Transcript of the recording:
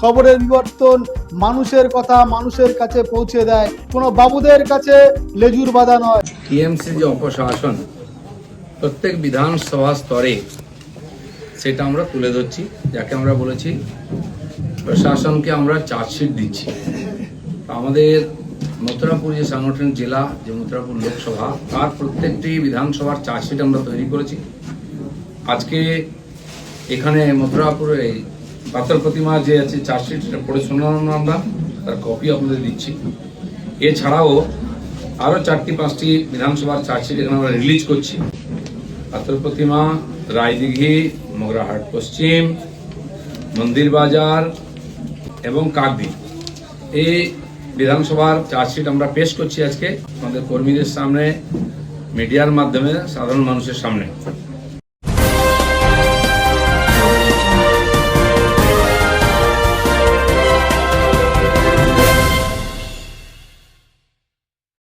খবরের বিবর্তন, মানুষের কথা মানুষের কাছে পৌঁছে দেয়, কোনো বাবুদের কাছে লেজুর বাঁধা নয়। টিএমসি যে অপশাসন প্রত্যেক বিধানসভা স্তরে সেটা আমরা তুলে ধরছি, যাকে আমরা বলেছি প্রশাসনকে আমরা চার্জশিট দিচ্ছি। আমাদের মথুরাপুর যে সাংগঠনিক জেলা, যে মথুরাপুর লোকসভা, তার প্রত্যেকটি বিধানসভার চার্জশিট আমরা তৈরি করেছি। আজকে এখানে মথুরাপুরে পাথর প্রতিমা যে আছে চার্জশিট, সেটা পড়ে শোনানো, আমরা তার কপি আপনাদের দিচ্ছি। এছাড়াও আরও 4-5টি বিধানসভার চার্জশিট এখানে আমরা রিলিজ করছি। পাথর প্রতিমা, রায়দিঘি, মগরাহাট পশ্চিম, মন্দির বাজার এবং কাকদ্বীপ, এই বিধানসভার চার্জশিট আমরা পেশ করছি আজকে আমাদের কর্মীদের সামনে, মিডিয়ার মাধ্যমে, সাধারণ মানুষের সামনে।